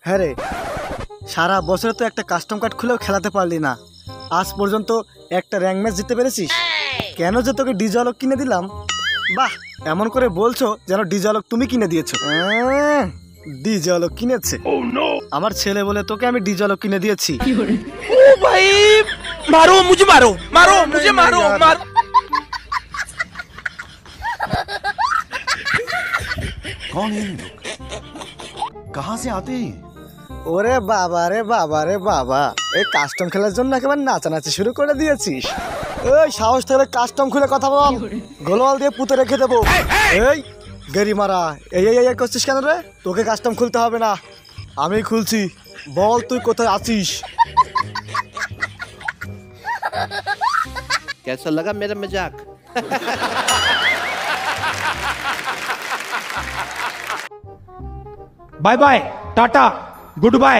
হ্যাঁ রে, সারা বছরে তো একটা কাস্টম কার্ড খুলেও খেলাতে পারলি না। আজ পর্যন্ত একটা র্যাঙ্ক ম্যাচ জিততে পেরেছিস। কেন যে তোকে ডিজে আলোক কিনে দিলাম? বাহ, এমন করে বলছো যেন ডিজে আলোক তুমি কিনে দিয়েছো। ডিজে আলোক কিনেছে আমার ছেলে বলে তোকে আমি ডিজে আলোক কিনে দিয়েছি। ओ भाई मारो मुझे, मारो मारो मुझे, मारो मारो। कौन है ये लोग? कहाँ से आते हैं? ওরে বাবা রে বাবা রে বাবা, এই কাস্টম খেলার জন্য একেবারে নাচানাচি শুরু করে দিয়েছিস। এই সাহস থাকলে কাস্টম খুলে কথা বল, গোলওয়াল দিয়ে পুঁতে রেখে দেবো। এই গেরি মারা, এই এই এই করছিস কেন রে? তোকে কাস্টম খুলতে হবে না, আমি খুলছি। বল তুই কোথায় আছিস? कैसा लगा मेरा मजाक? Bye bye, tata, good bye.